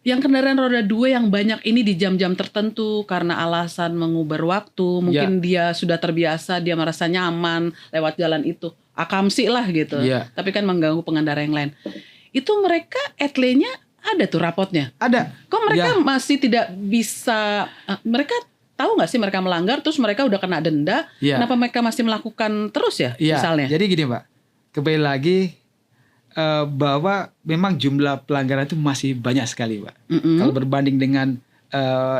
Yang kendaraan roda 2 yang banyak ini di jam-jam tertentu karena alasan mengubur waktu, mungkin dia sudah terbiasa, dia merasa nyaman lewat jalan itu. Akamsi lah gitu. Tapi kan mengganggu pengendara yang lain. Itu mereka etle-nya ada tuh rapotnya. Ada. Kok mereka masih tidak bisa, mereka tahu nggak sih mereka melanggar terus mereka udah kena denda, kenapa mereka masih melakukan terus ya misalnya? Jadi gini Pak, kembali lagi bahwa memang jumlah pelanggaran itu masih banyak sekali Pak. Kalau berbanding dengan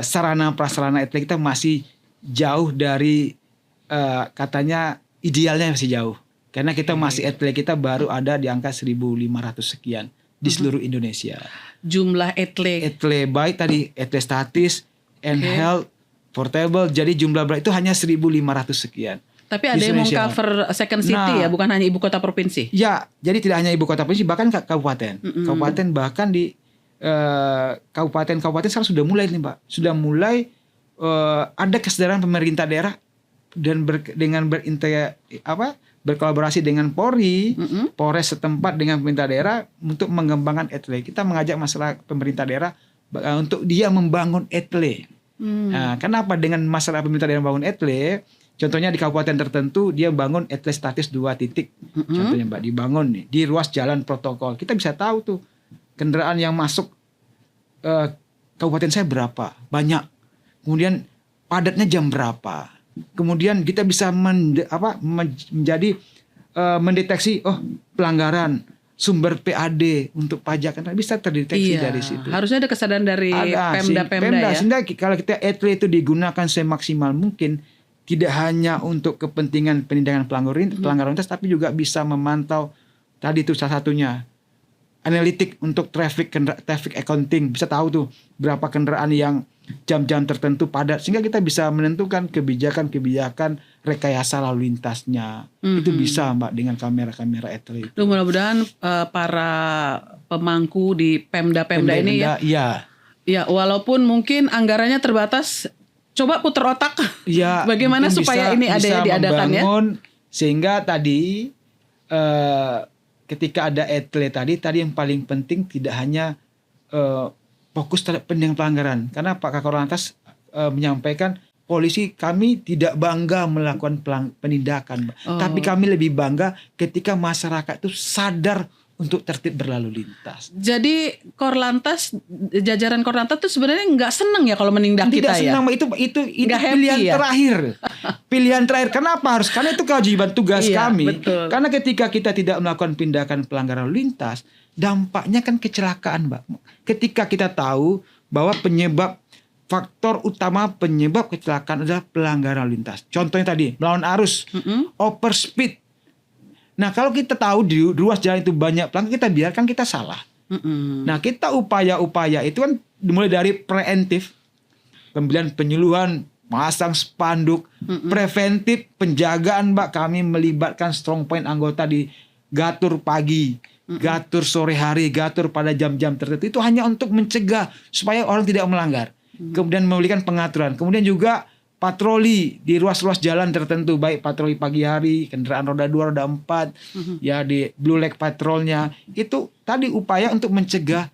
sarana prasarana etle kita masih jauh dari katanya idealnya masih jauh. Karena kita masih etle kita baru ada di angka 1.500 sekian di seluruh Indonesia. Jumlah etle baik tadi etle statis, handheld, portable, jadi jumlah berat itu hanya 1.500 sekian. Tapi ada yang mengcover second city ya, bukan hanya ibu kota provinsi. Ya, jadi tidak hanya ibu kota provinsi, bahkan kabupaten. Kabupaten bahkan di kabupaten sekarang sudah mulai nih Pak. Sudah mulai ada kesadaran pemerintah daerah dan berkolaborasi dengan Polri, Polres setempat dengan pemerintah daerah untuk mengembangkan etle. Kita mengajak masyarakat pemerintah daerah untuk dia membangun etle. Nah, kenapa dengan masalah pemerintah daerah membangun etle? Contohnya di kabupaten tertentu dia bangun etle statis 2 titik. Contohnya Mbak dibangun nih di ruas jalan protokol. Kita bisa tahu tuh kendaraan yang masuk kabupaten saya berapa, banyak. Kemudian padatnya jam berapa. Kemudian kita bisa mendeteksi pelanggaran sumber PAD untuk pajak kan bisa terdeteksi dari situ. Harusnya ada kesadaran dari Pemda ya. Sehingga kalau kita etle itu digunakan semaksimal mungkin tidak hanya untuk kepentingan penindakan pelanggaran lintas tapi juga bisa memantau tadi itu salah satunya analitik untuk traffic accounting, bisa tahu tuh berapa kendaraan yang jam-jam tertentu padat, sehingga kita bisa menentukan kebijakan-kebijakan rekayasa lalu lintasnya. Itu bisa Mbak dengan kamera-kamera etle. Duh, mudah-mudahan para pemangku di Pemda-Pemda ini ya. Iya. Ya, walaupun mungkin anggarannya terbatas, coba puter otak. Ya, bagaimana supaya ini ada diadakan ya. Sehingga tadi ketika ada etle tadi yang paling penting tidak hanya fokus terhadap penindakan pelanggaran. Karena Pak Kakor Lantas menyampaikan polisi kami tidak bangga melakukan penindakan, tapi kami lebih bangga ketika masyarakat itu sadar untuk tertib berlalu lintas. Jadi jajaran Korlantas itu sebenarnya nggak senang ya kalau menindak kita ya? Tidak senang, itu pilihan ya? Terakhir. Pilihan terakhir. Kenapa harus? Karena itu kewajiban tugas kami. Betul. Karena ketika kita tidak melakukan tindakan pelanggaran lalu lintas, dampaknya kan kecelakaan, Mbak. Ketika kita tahu bahwa faktor utama penyebab kecelakaan adalah pelanggaran lalu lintas. Contohnya tadi, melawan arus, over speed. Nah, kalau kita tahu di ruas jalan itu banyak pelanggar, kita biarkan, kita salah. Nah, kita upaya-upaya itu kan dimulai dari preventif, kemudian penyuluhan, masang spanduk, preventif, penjagaan, Mbak. Kami melibatkan strong point anggota di gatur pagi, gatur sore hari, gatur pada jam-jam tertentu. Itu hanya untuk mencegah supaya orang tidak melanggar. Kemudian memberikan pengaturan. Kemudian juga patroli di ruas-ruas jalan tertentu, baik patroli pagi hari, kendaraan roda 2, roda 4, ya di blue flag patrolnya. Itu tadi upaya untuk mencegah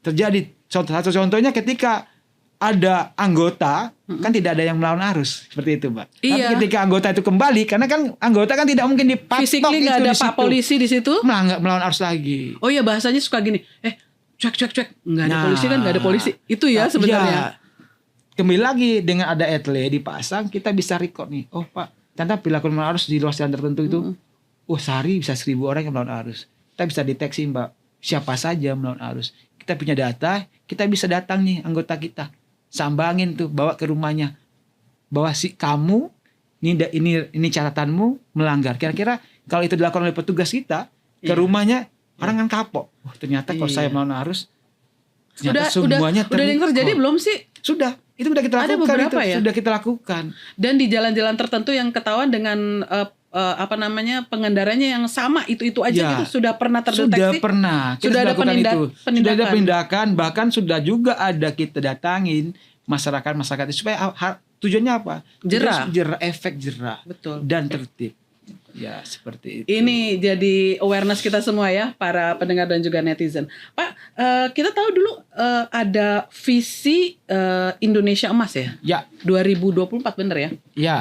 terjadi. Satu contohnya ketika ada anggota, kan tidak ada yang melawan arus. Seperti itu, Mbak. Iya. Tapi ketika anggota itu kembali, karena kan anggota kan tidak mungkin dipatok. Physically nggak ada Pak Polisi di situ. Melawan arus lagi. Oh iya, bahasanya suka gini, cek. Nggak ada polisi kan, nggak ada polisi. Itu ya sebenarnya. Ya. Kembali lagi dengan ada etle dipasang, kita bisa record nih. Oh Pak, ternyata perilaku melawan arus di ruas jalan tertentu itu, sehari bisa 1.000 orang yang melawan arus. Kita bisa deteksi, Mbak, siapa saja melawan arus. Kita punya data, kita bisa datang nih anggota kita, sambangin tuh, bawa ke rumahnya, bahwa si kamu ini catatanmu melanggar. Kira-kira kalau itu dilakukan oleh petugas kita ke rumahnya, orang kan kapok. Ternyata kalau saya melawan arus, ternyata semuanya udah yang terjadi belum sih? Sudah. Itu sudah kita lakukan. Ada beberapa ya? Sudah kita lakukan. Dan di jalan-jalan tertentu yang ketahuan dengan pengendaranya yang sama itu aja, itu sudah pernah terdeteksi. Sudah pernah. Kita sudah ada penindakan. Sudah ada penindakan, bahkan sudah juga ada kita datangin masyarakat itu supaya tujuannya apa? Jerah, efek jerah. Betul. Dan tertib. Ya, seperti itu. Ini jadi awareness kita semua ya, para pendengar dan juga netizen. Pak, kita tahu dulu ada visi Indonesia Emas ya? Ya. 2024 bener ya? Ya.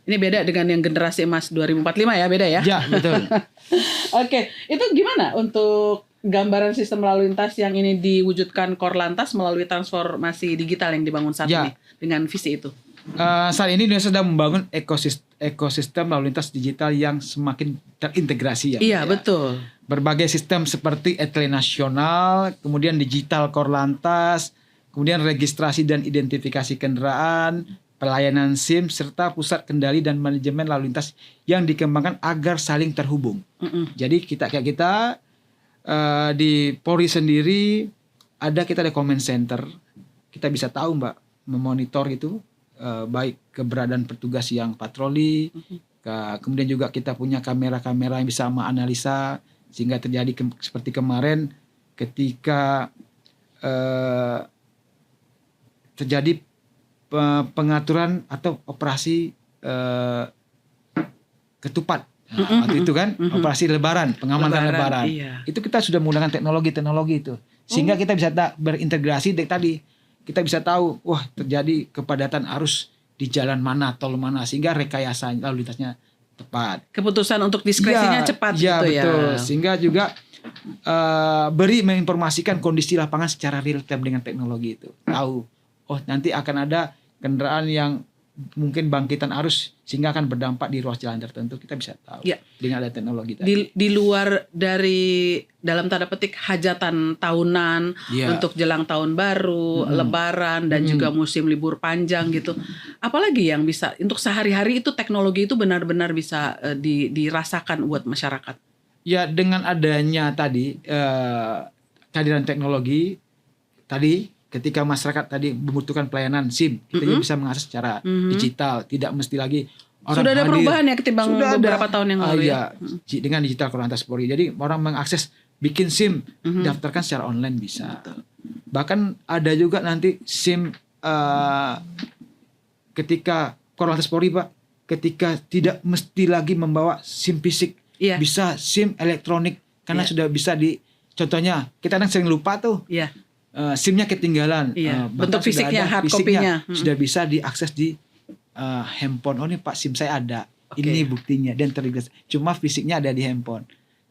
Ini beda dengan yang generasi emas 2045 ya, beda ya? Ya, betul. Oke, itu gimana untuk gambaran sistem lalu lintas yang ini diwujudkan Korlantas melalui transformasi digital yang dibangun saat ini dengan visi itu? Saat ini Indonesia sedang membangun ekosistem lalu lintas digital yang semakin terintegrasi ya. Iya, betul. Berbagai sistem seperti etle nasional, kemudian digital Korlantas, kemudian registrasi dan identifikasi kendaraan, pelayanan SIM, serta pusat kendali dan manajemen lalu lintas yang dikembangkan agar saling terhubung. Jadi kita di Polri sendiri kita ada command center, kita bisa tahu, Mbak, memonitor itu. Baik keberadaan petugas yang patroli, kemudian juga kita punya kamera-kamera yang bisa menganalisa sehingga terjadi seperti kemarin ketika terjadi pengaturan atau operasi ketupat. Waktu itu kan operasi lebaran, pengamanan lebaran. Iya. Itu kita sudah menggunakan teknologi itu sehingga kita bisa berintegrasi tadi. Kita bisa tahu, terjadi kepadatan arus di jalan mana, tol mana, sehingga rekayasa lalu lintasnya tepat. Keputusan untuk diskresinya cepat gitu betul. ya. Sehingga juga menginformasikan kondisi lapangan secara real time dengan teknologi itu. Tahu, nanti akan ada kendaraan yang mungkin bangkitan arus sehingga akan berdampak di ruas jalan tertentu, kita bisa tahu dengan ada teknologi tadi. Di luar dari dalam tanda petik hajatan tahunan untuk jelang tahun baru, lebaran dan juga musim libur panjang gitu. Apalagi yang bisa untuk sehari-hari itu teknologi itu benar-benar bisa dirasakan buat masyarakat. Ya, dengan adanya tadi kehadiran teknologi tadi ketika masyarakat tadi membutuhkan pelayanan SIM, kita juga bisa mengakses secara digital, tidak mesti lagi orang Sudah ada hadir. perubahan ya ketimbang Sudah beberapa ada. tahun yang lalu ya. Dengan digital Korlantas Polri. Jadi orang mengakses bikin SIM, daftarkan secara online bisa. Bahkan ada juga nanti SIM ketika Korlantas Polri Pak, ketika tidak mesti lagi membawa SIM fisik, Iya. bisa SIM elektronik karena sudah bisa contohnya kita kadang sering lupa tuh. Iya. SIM-nya ketinggalan. Iya. Bahkan Bentuk sudah fisiknya, ada hard copy-nya. sudah bisa diakses di handphone. Oh ini Pak, SIM saya ada. Oke. Ini buktinya dan terlihat. Cuma fisiknya ada di handphone.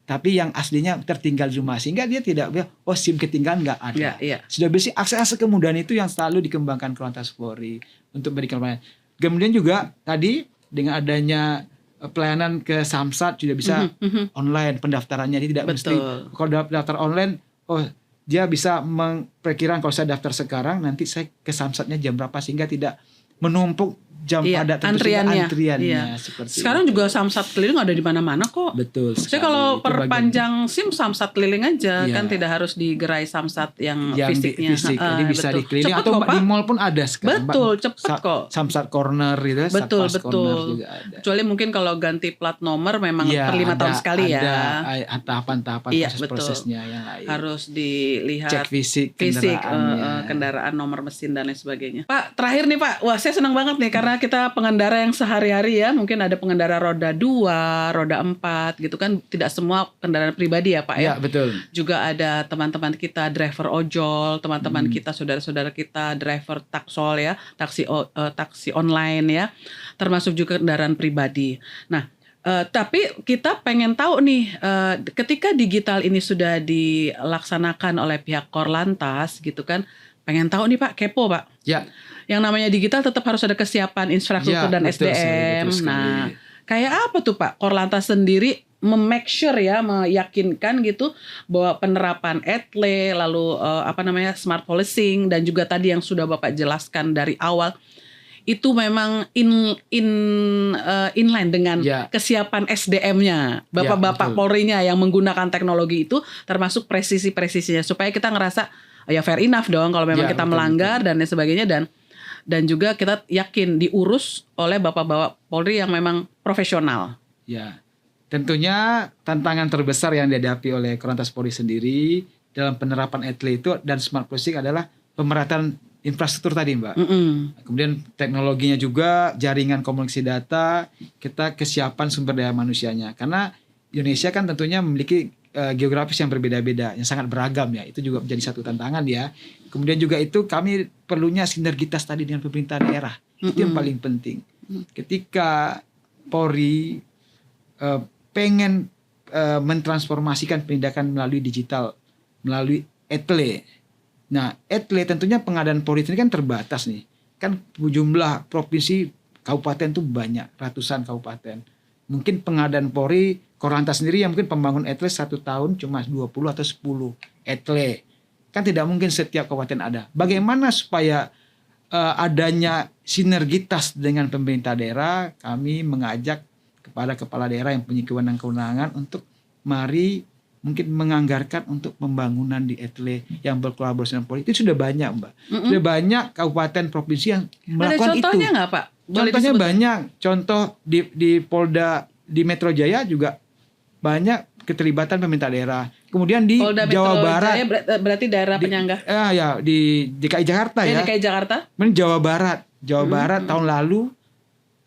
Tapi yang aslinya tertinggal di rumah, sehingga dia tidak bilang, oh SIM ketinggalan nggak ada. Iya, iya. Sudah bisa akses kemudahan itu yang selalu dikembangkan Korlantas Polri untuk memberikan pelayanan. Kemudian juga tadi dengan adanya pelayanan ke Samsat sudah bisa online pendaftarannya. Jadi tidak mesti kalau daftar online, oh dia bisa memperkirakan kalau saya daftar sekarang nanti saya ke Samsatnya jam berapa sehingga tidak menumpuk jam padat antriannya. Seperti sekarang itu. juga Samsat keliling ada di mana-mana kok. Betul sekali. Saya kalau Itu perpanjang SIM Samsat keliling aja, Iya. kan tidak harus digerai Samsat yang Yang fisiknya. fisik, jadi bisa betul. dikeliling Cepet atau kok, Pak. di mall pun ada sekarang. Betul, cepet kok. Samsat Corner gitu, Betul, Satpas Corner betul. juga ada. Kecuali mungkin kalau ganti plat nomor memang Iya, per 5 tahun ada- sekali ya. Ada tahapan-tahapan Iya, proses-prosesnya yang lain. Harus dilihat Cek fisik kendaraannya. Kendaraan, nomor mesin dan lain sebagainya. Pak, terakhir nih Pak, wah saya senang banget nih karena kita pengendara yang sehari-hari ya, mungkin ada pengendara roda 2, roda 4 gitu kan, tidak semua kendaraan pribadi ya Pak Ya ya. betul. Juga ada teman-teman kita driver ojol, teman-teman kita, saudara-saudara kita driver taksol ya, taksi online ya, termasuk juga kendaraan pribadi. Nah, tapi kita pengen tahu nih, ketika digital ini sudah dilaksanakan oleh pihak Korlantas gitu kan, pengen tahu nih Pak, kepo Pak. Ya. Yang namanya digital tetap harus ada kesiapan infrastruktur dan betul SDM. sekali, betul sekali. Nah, kayak apa tuh Pak Korlantas sendiri make sure ya, meyakinkan gitu bahwa penerapan ETLE, lalu smart policing dan juga tadi yang sudah Bapak jelaskan dari awal itu memang inline dengan kesiapan SDM-nya, bapak-bapak Polri-nya yang menggunakan teknologi itu, termasuk presisi-presisinya, supaya kita ngerasa ya fair enough dong kalau memang kita melanggar dan lain sebagainya, dan juga kita yakin diurus oleh bapak-bapak Polri yang memang profesional. Ya, tentunya tantangan terbesar yang dihadapi oleh Korlantas Polri sendiri dalam penerapan ETLE itu dan smart policing adalah pemerataan infrastruktur tadi Mbak. Kemudian teknologinya juga, jaringan komunikasi data, kita kesiapan sumber daya manusianya. Karena Indonesia kan tentunya memiliki geografis yang berbeda-beda, yang sangat beragam ya. Itu juga menjadi satu tantangan ya. Kemudian juga itu kami perlunya sinergitas tadi dengan pemerintah daerah. Itu yang paling penting. Ketika Polri pengen mentransformasikan penindakan melalui digital, melalui ETLE. Nah, ETLE tentunya pengadaan Polri ini kan terbatas nih. Kan jumlah provinsi kabupaten tuh banyak, ratusan kabupaten. Mungkin pengadaan Polri, Korlantas sendiri yang mungkin pembangun ETLE 1 tahun cuma 20 atau 10 ETLE. Kan tidak mungkin setiap kabupaten ada. Bagaimana supaya adanya sinergitas dengan pemerintah daerah, kami mengajak kepada kepala daerah yang punya kewenangan untuk mari mungkin menganggarkan untuk pembangunan di ETLE yang berkolaborasi dengan Polri. Itu sudah banyak Mbak. Sudah banyak kabupaten provinsi yang melakukan itu. Ada contohnya nggak Pak? Contohnya banyak. Contoh di Polda, di Metro Jaya juga banyak keterlibatan pemerintah daerah. Kemudian di Polda Jawa Metro Barat. Jaya berarti daerah penyangga. Di DKI Jakarta ya. DKI Jakarta. Kemudian Jawa Barat tahun lalu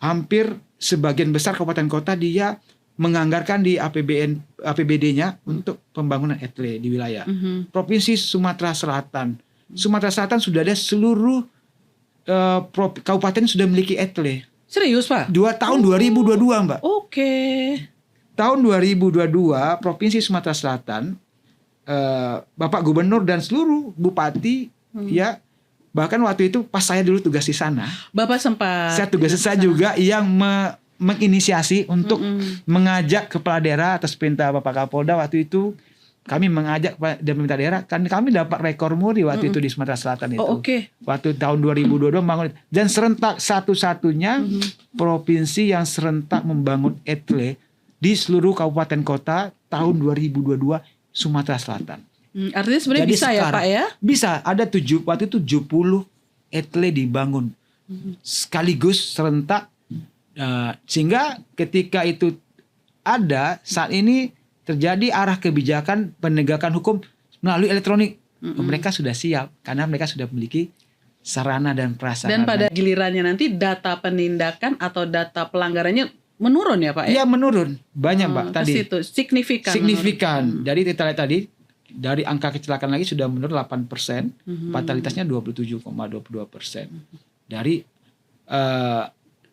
hampir sebagian besar kabupaten kota dia menganggarkan di APBD-nya untuk pembangunan ETLE di wilayah. Provinsi Sumatera Selatan. Sumatera Selatan sudah ada seluruh kabupaten sudah memiliki ETLE. Serius Pak? 2 tahun 2022 Mbak. Oke. Tahun 2022 Provinsi Sumatera Selatan, Bapak Gubernur dan seluruh bupati ya, bahkan waktu itu pas saya dulu tugas di sana, Bapak sempat. saya tugas saya juga yang menginisiasi untuk mengajak kepala daerah atas perintah Bapak Kapolda waktu itu. Kami mengajak pemerintah daerah, kan kami dapat rekor muri waktu itu di Sumatera Selatan itu. Waktu tahun 2022 membangun dan serentak satu-satunya provinsi yang serentak membangun ETLE di seluruh kabupaten kota tahun 2022 Sumatera Selatan. Artinya sebenarnya Jadi bisa ya sekarang Pak ya? Bisa, ada waktu itu 70 etle dibangun sekaligus serentak, sehingga ketika itu ada, saat ini terjadi arah kebijakan penegakan hukum melalui elektronik. Mereka sudah siap karena mereka sudah memiliki sarana dan prasarana. Dan pada gilirannya nanti data penindakan atau data pelanggarannya menurun ya Pak ya? Iya, menurun banyak Mbak Ke tadi. situ, signifikan. Signifikan. Jadi kita lihat tadi dari angka kecelakaan lagi sudah menurun 8%, fatalitasnya 27,22% dari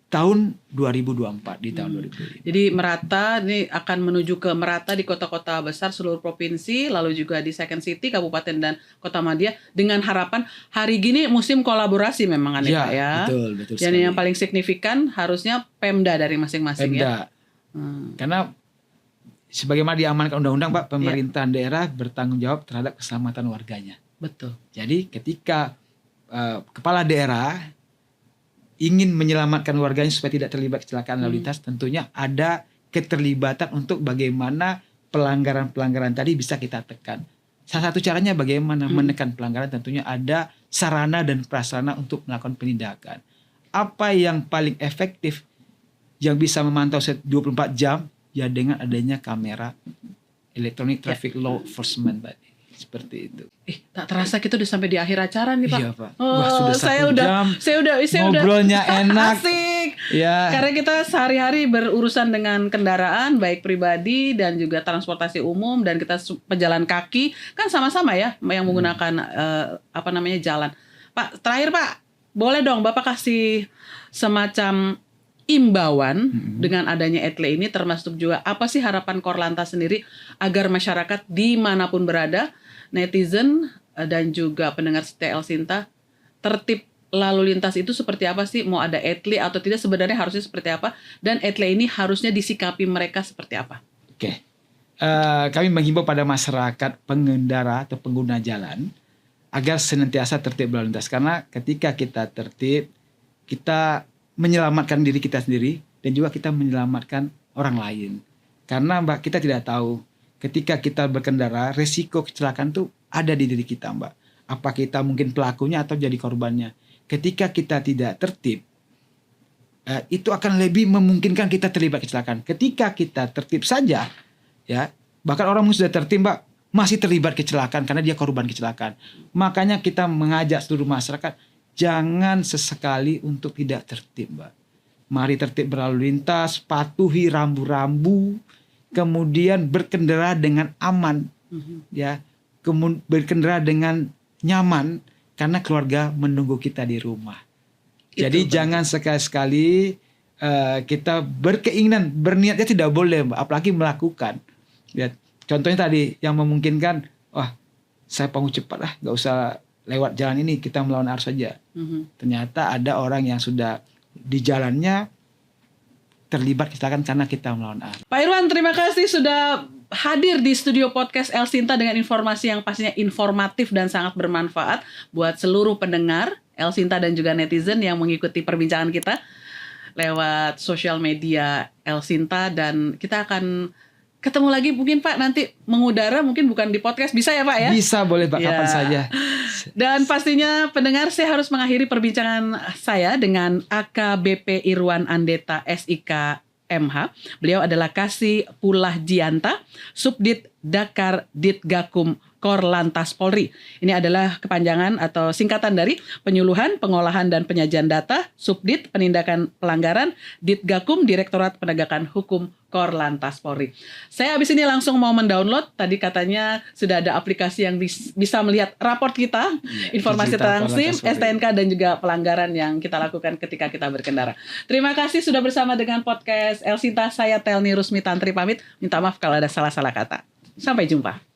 tahun 2024 di tahun 2025. Jadi merata, ini akan menuju ke merata di kota-kota besar seluruh provinsi, lalu juga di second city, kabupaten dan kota madya, dengan harapan hari gini musim kolaborasi memang kan ya Pak ya. Betul Dan sekali. yang paling signifikan harusnya Pemda dari masing-masing ya. Karena sebagaimana diamankan undang-undang Pak, pemerintahan daerah bertanggung jawab terhadap keselamatan warganya. Betul. Jadi ketika kepala daerah ingin menyelamatkan warganya supaya tidak terlibat kecelakaan lalu lintas, tentunya ada keterlibatan untuk bagaimana pelanggaran-pelanggaran tadi bisa kita tekan. Salah satu caranya bagaimana menekan pelanggaran, tentunya ada sarana dan prasarana untuk melakukan penindakan. Apa yang paling efektif yang bisa memantau 24 jam? Ya dengan adanya kamera elektronik traffic law enforcement tadi. Seperti itu. Tak terasa kita udah sampai di akhir acara nih Pak. Iya Pak. Oh, Wah, sudah 1 jam. Saya udah ngobrolnya enak. Asik. Ya. Karena kita sehari-hari berurusan dengan kendaraan baik pribadi dan juga transportasi umum, dan kita pejalan kaki kan sama-sama ya yang menggunakan jalan. Pak, terakhir Pak, boleh dong Bapak kasih semacam imbauan dengan adanya etle ini, termasuk juga apa sih harapan Korlantas sendiri agar masyarakat dimanapun berada, netizen dan juga pendengar setia Elsinta, tertib lalu lintas itu seperti apa sih? Mau ada etle atau tidak, sebenarnya harusnya seperti apa? Dan etle ini harusnya disikapi mereka seperti apa? Oke. Kami menghimbau pada masyarakat pengendara atau pengguna jalan agar senantiasa tertib berlalu lintas. Karena ketika kita tertib, kita menyelamatkan diri kita sendiri dan juga kita menyelamatkan orang lain. Karena Mbak, kita tidak tahu ketika kita berkendara resiko kecelakaan itu ada di diri kita Mbak. Apa kita mungkin pelakunya atau jadi korbannya. Ketika kita tidak tertib, itu akan lebih memungkinkan kita terlibat kecelakaan. Ketika kita tertib saja, ya bahkan orang yang sudah tertib Mbak masih terlibat kecelakaan karena dia korban kecelakaan. Makanya kita mengajak seluruh masyarakat, jangan sesekali untuk tidak tertib Mbak. Mari tertib berlalu lintas, patuhi rambu-rambu, kemudian berkendara dengan aman, ya, berkendara dengan nyaman karena keluarga menunggu kita di rumah. Jadi jangan sekali-sekali kita berkeinginan, berniatnya tidak boleh Mbak, apalagi melakukan. Ya, contohnya tadi yang memungkinkan, wah saya mau cepat lah, nggak usah lewat jalan ini, kita melawan arus saja. Ternyata ada orang yang sudah di jalannya terlibat kecelakaan karena kita melawan arus. Pak Irwan, terima kasih sudah hadir di studio podcast Elsinta dengan informasi yang pastinya informatif dan sangat bermanfaat buat seluruh pendengar Elsinta dan juga netizen yang mengikuti perbincangan kita lewat sosial media Elsinta. Dan kita akan ketemu lagi mungkin Pak nanti mengudara, mungkin bukan di podcast, bisa ya Pak ya? Bisa, boleh Pak, kapan saja. Dan pastinya pendengar, saya harus mengakhiri perbincangan saya dengan AKBP Irwan Andeta SIK MH. Beliau adalah Kasih Pulah Jianta, Subdit Dakar Ditgakum Korlantas Polri. Ini adalah kepanjangan atau singkatan dari Penyuluhan, Pengolahan dan Penyajian Data, Subdit Penindakan Pelanggaran, Ditgakum Direktorat Penegakan Hukum Korlantas Polri. Saya habis ini langsung mau mendownload. Tadi katanya sudah ada aplikasi yang bisa melihat raport kita, informasi tentang SIM, STNK dan juga pelanggaran yang kita lakukan ketika kita berkendara. Terima kasih sudah bersama dengan podcast Elsinta. Saya Telni Rusmi Tantri pamit. Minta maaf kalau ada salah-salah kata. Sampai jumpa.